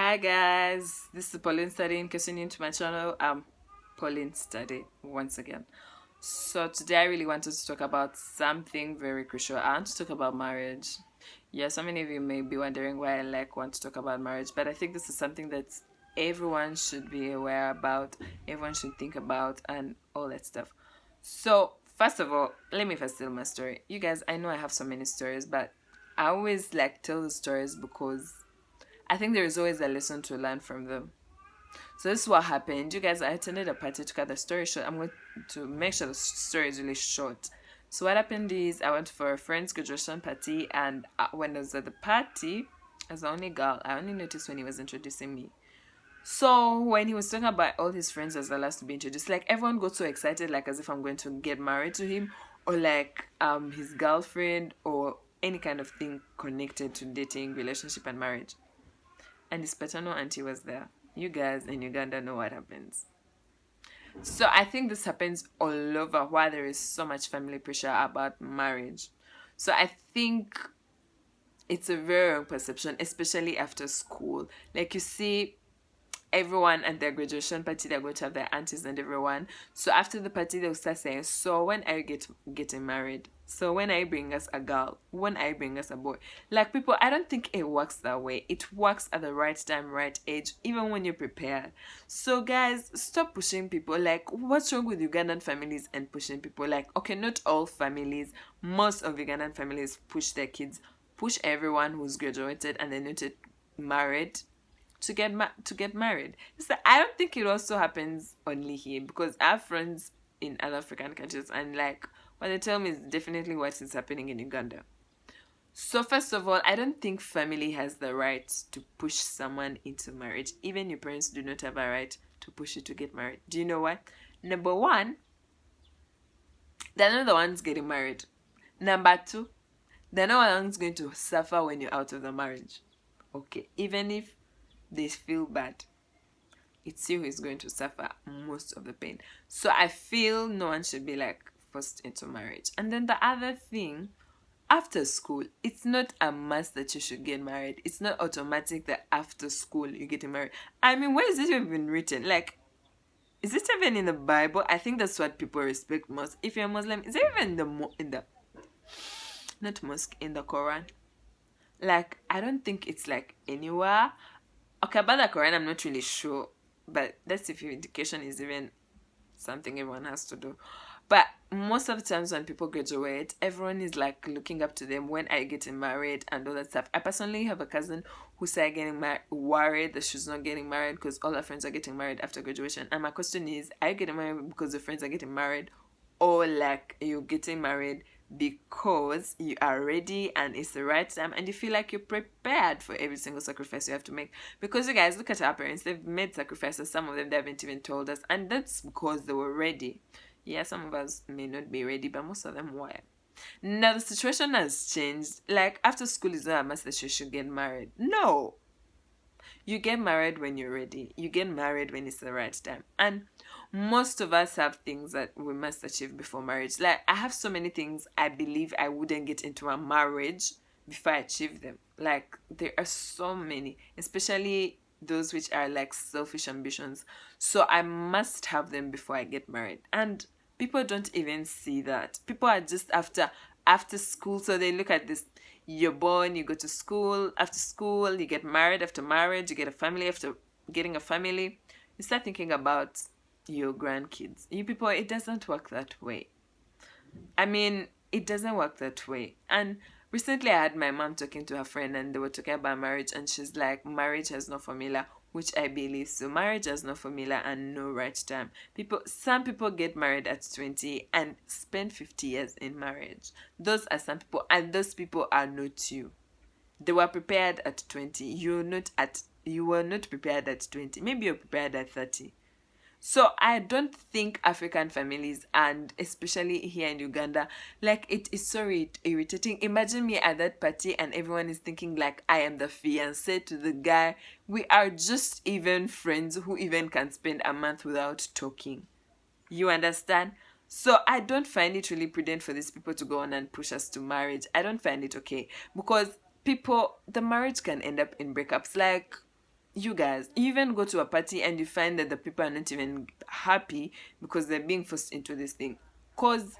Hi guys, this is Pauline Study. In case you're new to my channel, I'm Pauline Study once again. So today I really wanted to talk about something very crucial. I want to talk about marriage. Yeah, so many of you may be wondering why I want to talk about marriage, but I think this is something that everyone should be aware about, everyone should think about, and all that stuff. So first of all, let me first tell my story. You guys, I know I have so many stories, but I always tell the stories because I think there is always a lesson to learn from them. So this is what happened. You guys, I attended a party to cut the story short. I'm going to make sure the story is really short. So what happened is I went for a friend's graduation party, and when I was at the party, as the only girl, I only noticed when he was introducing me. So when he was talking about all his friends as the last to be introduced, everyone got so excited, as if I'm going to get married to him, or his girlfriend, or any kind of thing connected to dating, relationship, and marriage. And his paternal auntie was there. You guys in Uganda know what happens. So I think this happens all over why there is so much family pressure about marriage. So I think it's a very wrong perception, especially after school. You see, everyone at their graduation party, they're going to have their aunties and everyone. So after the party, they'll start saying, so when are you getting married? So when are you bringing us a girl? When are you bringing us a boy? People, I don't think it works that way. It works at the right time, right age, even when you're prepared. So guys, stop pushing people. What's wrong with Ugandan families and pushing people? Okay, not all families. Most of Ugandan families push their kids, push everyone who's graduated and then not married to get married. I don't think it also happens only here, because I have friends in other African countries, and what they tell me is definitely what is happening in Uganda. So first of all, I don't think family has the right to push someone into marriage. Even your parents do not have a right to push you to get married. Do you know why? Number one, they're not the ones getting married. Number two, they're not the ones going to suffer when you're out of the marriage. Okay, even if they feel bad, it's you who is going to suffer most of the pain. So I feel no one should be forced into marriage. And then the other thing, after school, it's not a must that you should get married. It's not automatic that after school you get married. I mean, where is it even written? Is it even in the Bible? I think that's what people respect most. If you're a Muslim, is it even in the not mosque, in the Quran? I don't think it's anywhere. Okay, about the Quran, I'm not really sure, but that's if your education is even something everyone has to do. But most of the times when people graduate, everyone is looking up to them. When are you getting married and all that stuff? I personally have a cousin who started getting worried that she's not getting married because all her friends are getting married after graduation. And my question is, are you getting married because your friends are getting married, or you're getting married because you are ready and it's the right time and you feel like you're prepared for every single sacrifice you have to make? Because you guys, look at our parents. They've made sacrifices. Some of them they haven't even told us, and that's because they were ready. Yeah, some of us may not be ready, but most of them were. Now the situation has changed. After school is not a must that you should get married. No, you get married when you're ready. You get married when it's the right time. And most of us have things that we must achieve before marriage. I have so many things I believe I wouldn't get into a marriage before I achieve them. There are so many, especially those which are selfish ambitions. So I must have them before I get married. And people don't even see that. People are just after school, so they look at this. You're born, you go to school, after school, you get married, after marriage, you get a family, after getting a family, you start thinking about your grandkids. You people, it doesn't work that way. I mean, it doesn't work that way. And recently I had my mom talking to her friend, and they were talking about marriage, and she's like, marriage has no formula, which I believe. So marriage has no formula and no right time. Some people get married at 20 and spend 50 years in marriage. Those are some people, and those people are not you. They were prepared at 20. You were not prepared at 20. Maybe you're prepared at 30. So I don't think African families, and especially here in Uganda, it is so irritating. Imagine me at that party and everyone is thinking I am the fiancé to the guy. We are just even friends who even can spend a month without talking. You understand? So I don't find it really prudent for these people to go on and push us to marriage. I don't find it okay, because the marriage can end up in breakups. you guys, you even go to a party and you find that the people are not even happy because they're being forced into this thing because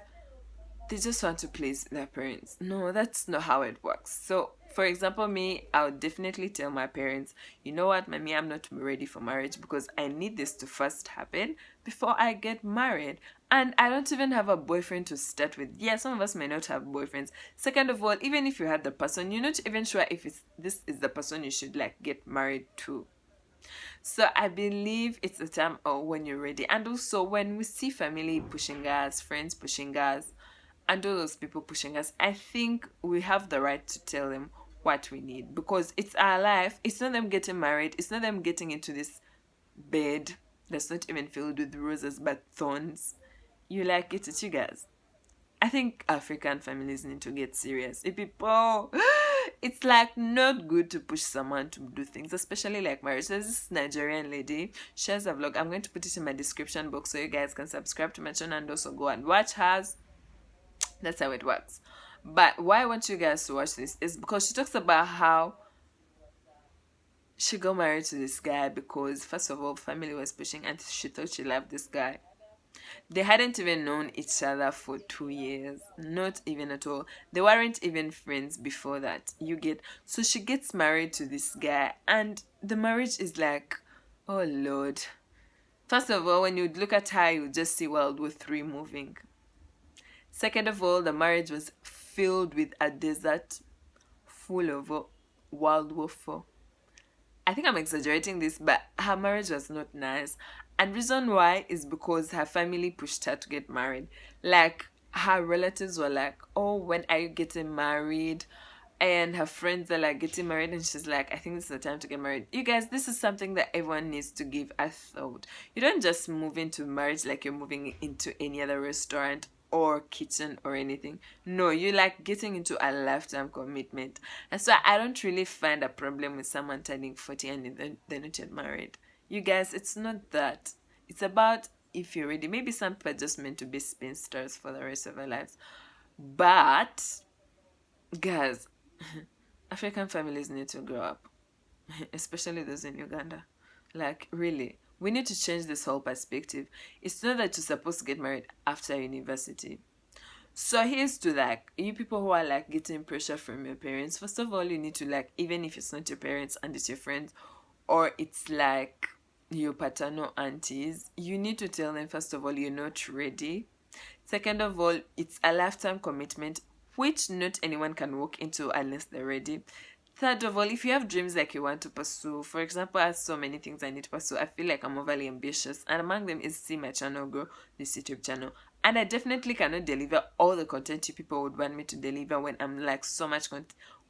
they just want to please their parents. No, that's not how it works. So, for example, me, I would definitely tell my parents, you know what, mommy, I'm not ready for marriage because I need this to first happen before I get married. And I don't even have a boyfriend to start with. Yeah, some of us may not have boyfriends. Second of all, even if you had the person, you're not even sure if this is the person you should like get married to. So I believe it's the time when you're ready. And also when we see family pushing us, friends pushing us, and all those people pushing us, I think we have the right to tell them what we need because it's our life. It's not them getting married. It's not them getting into this bed that's not even filled with roses but thorns. You like it, it's you guys. I think African families need to get serious. If people, it's like not good to push someone to do things, especially like marriage. There's this Nigerian lady. She has a vlog. I'm going to put it in my description box so you guys can subscribe to my channel and also go and watch hers. That's how it works. But why I want you guys to watch this is because she talks about how she got married to this guy because first of all, family was pushing and she thought she loved this guy. They hadn't even known each other for 2 years. Not even at all. They weren't even friends before that. You get. So she gets married to this guy and the marriage is like, oh Lord. First of all, when you look at her, you just see World War III moving. Second of all, the marriage was filled with a desert full of World War IV. I think I'm exaggerating this, but her marriage was not nice. And reason why is because her family pushed her to get married. Like, her relatives were like, oh, when are you getting married? And her friends are like getting married and she's like, I think this is the time to get married. You guys, this is something that everyone needs to give a thought. You don't just move into marriage like you're moving into any other restaurant or kitchen or anything. No, you like getting into a lifetime commitment. And so I don't really find a problem with someone turning 40 and they're not yet married. You guys, it's not that. It's about if you're ready. Maybe some people are just meant to be spinsters for the rest of their lives. But, guys, African families need to grow up. Especially those in Uganda. Like, really. We need to change this whole perspective. It's not that you're supposed to get married after university. So here's to like you people who are like getting pressure from your parents. First of all, you need to like, even if it's not your parents and it's your friends, or it's like your paternal aunties, you need to tell them first of all you're not ready. Second of all, it's a lifetime commitment which not anyone can walk into unless they're ready. Third of all, if you have dreams like you want to pursue, for example, I have so many things I need to pursue. I feel like I'm overly ambitious, and among them is see my channel grow, this YouTube channel. And I definitely cannot deliver all the content you people would want me to deliver when I'm like so much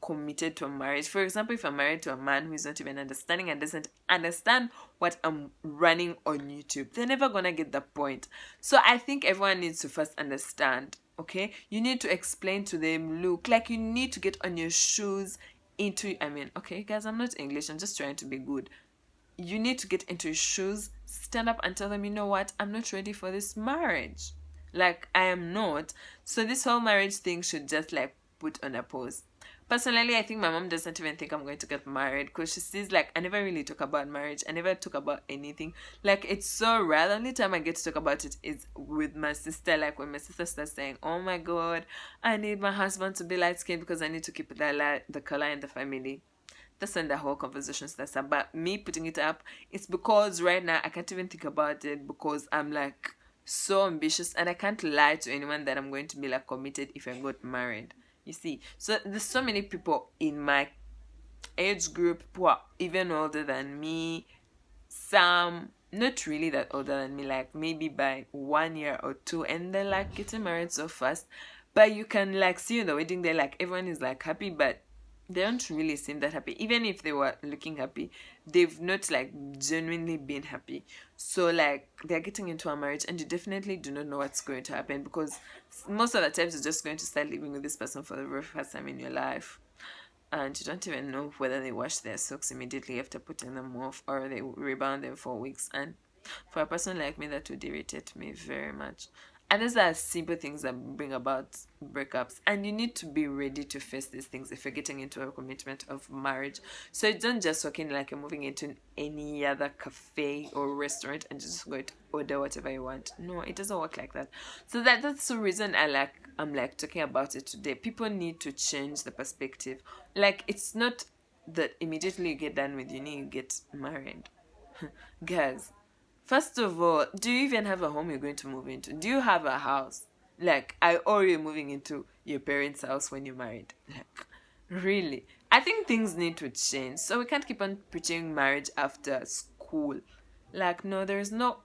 committed to a marriage. For example, if I'm married to a man who is not even understanding and doesn't understand what I'm running on YouTube, they're never gonna get the point. So I think everyone needs to first understand, okay? You need to explain to them, look, like you need to get on your shoes okay guys, I'm not English, I'm just trying to be good. You need to get into your shoes, stand up and tell them, you know what, I'm not ready for this marriage. Like, I am not. So this whole marriage thing should just like put on a pause. Personally, I think my mom doesn't even think I'm going to get married because she sees like I never really talk about marriage. I never talk about anything. Like, it's so rare. The only time I get to talk about it is with my sister. Like when my sister starts saying, oh my god, I need my husband to be light skinned because I need to keep the color in the family. That's when the whole conversation starts. But me putting it up, it's because right now I can't even think about it because I'm like so ambitious and I can't lie to anyone that I'm going to be like committed if I got married. You see, so there's so many people in my age group who are even older than me. Some not really that older than me, like maybe by 1 year or two, and they're like getting married so fast. But you can like see in the wedding day, like everyone is like happy, but they don't really seem that happy. Even if they were looking happy, they've not like genuinely been happy. So like they're getting into a marriage and you definitely do not know what's going to happen because most of the times you're just going to start living with this person for the very first time in your life. And you don't even know whether they wash their socks immediately after putting them off or they rebound them for weeks. And for a person like me, that would irritate me very much. And these are simple things that bring about breakups. And you need to be ready to face these things if you're getting into a commitment of marriage. So you don't just walk in like you're moving into any other cafe or restaurant and just go to order whatever you want. No, it doesn't work like that. So that's the reason I'm like talking about it today. People need to change the perspective. Like, it's not that immediately you get done with uni, you get married. Guys, first of all, do you even have a home you're going to move into? Do you have a house? Like, or you're moving into your parents' house when you're married? Like, really? I think things need to change. So we can't keep on preaching marriage after school. Like, no, there's no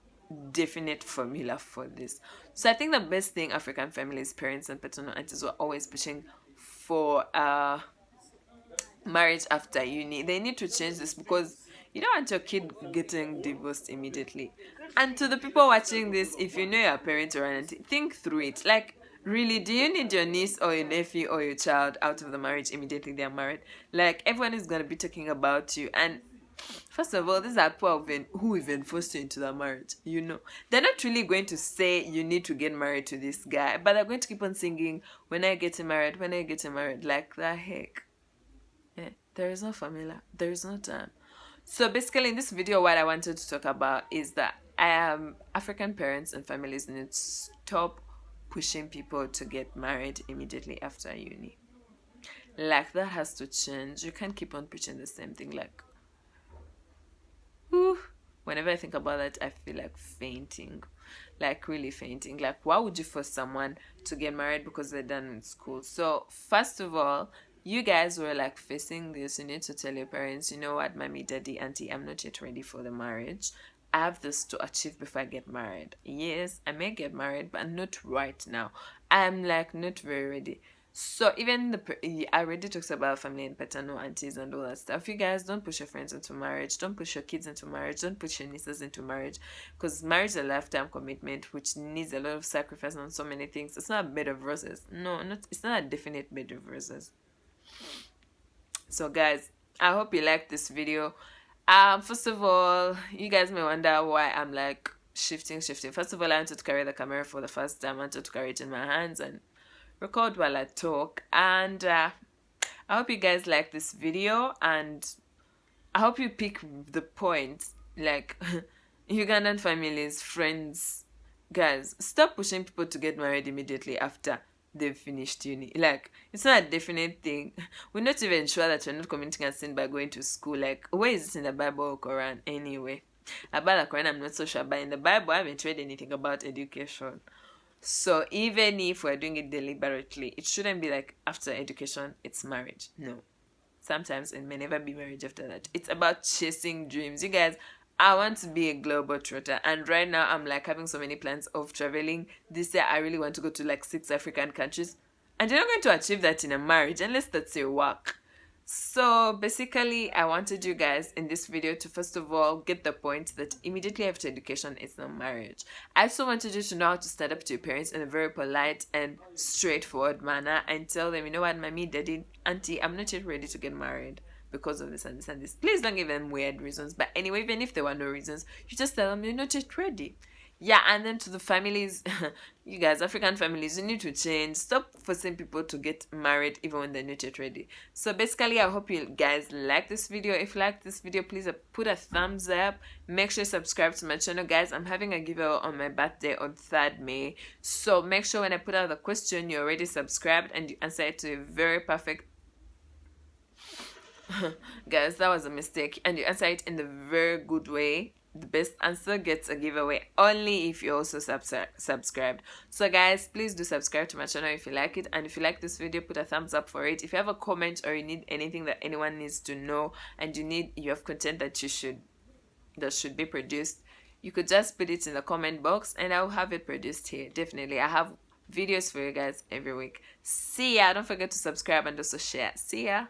definite formula for this. So I think the best thing African families, parents, and paternal aunties were always pushing for marriage after uni. They need to change this because you don't want your kid getting divorced immediately. And to the people watching this, if you know your parents or an auntie, think through it. Like, really, do you need your niece or your nephew or your child out of the marriage immediately they're married? Like, everyone is going to be talking about you. And first of all, these are people who even forced you into the marriage, you know. They're not really going to say you need to get married to this guy, but they're going to keep on singing, when are you getting married, when are you getting married? Like, the heck? Yeah, there is no formula. There is no time. So basically, in this video, what I wanted to talk about is that African parents and families need to stop pushing people to get married immediately after uni. Like, that has to change. You can't keep on preaching the same thing. Like, whew, whenever I think about that, I feel like fainting. Like, really fainting. Like, why would you force someone to get married because they're done with school? So first of all, you guys were like facing this. You need to tell your parents, you know what, mommy, daddy, auntie, I'm not yet ready for the marriage. I have this to achieve before I get married. Yes, I may get married, but not right now. I'm like not very ready. So even I already talked about family and paternal aunties and all that stuff. You guys, don't push your friends into marriage. Don't push your kids into marriage. Don't push your nieces into marriage, because marriage is a lifetime commitment which needs a lot of sacrifice on so many things. It's not a bed of roses. No, it's not a definite bed of roses. So guys, I hope you liked this video. First of all, you guys may wonder why I'm like shifting. First of all, I wanted to carry the camera for the first time. I wanted to carry it in my hands and record while I talk. And I hope you guys like this video, and I hope you pick the point. Like, Ugandan families, friends, guys, stop pushing people to get married immediately after they've finished uni. Like, it's not a definite thing. We're not even sure that we're not committing a sin by going to school. Like, where is it in the Bible or Quran anyway? About the Quran, I'm not so sure, but in the Bible, I haven't read anything about education. So even if we're doing it deliberately, it shouldn't be like after education, it's marriage. No. Sometimes it may never be marriage after that. It's about chasing dreams. You guys, I want to be a global trotter, and right now I'm like having so many plans of traveling. This year I really want to go to like 6 African countries, and you're not going to achieve that in a marriage unless that's your work. So basically, I wanted you guys in this video to first of all get the point that immediately after education it's not marriage. I also wanted you to know how to stand up to your parents in a very polite and straightforward manner and tell them, you know what, mommy, daddy, auntie, I'm not yet ready to get married because of this and this and this. Please don't give them weird reasons. But anyway, even if there were no reasons, you just tell them you're not yet ready. Yeah, and then to the families, you guys, African families, you need to change. Stop forcing people to get married even when they're not yet ready. So basically, I hope you guys like this video. If you like this video, please put a thumbs up. Make sure you subscribe to my channel, guys. I'm having a giveaway on my birthday on 3rd May. So make sure when I put out the question, you're already subscribed and you answer it to a very perfect guys, that was a mistake, and you answer it in the very good way. The best answer gets a giveaway only if you also subscribed. So guys, please do subscribe to my channel if you like it, and if you like this video, put a thumbs up for it. If you have a comment or you need anything that anyone needs to know, and you have content that should be produced, you could just put it in the comment box and I'll have it produced here. Definitely, I have videos for you guys every week. See ya. Don't forget to subscribe and also share. See ya.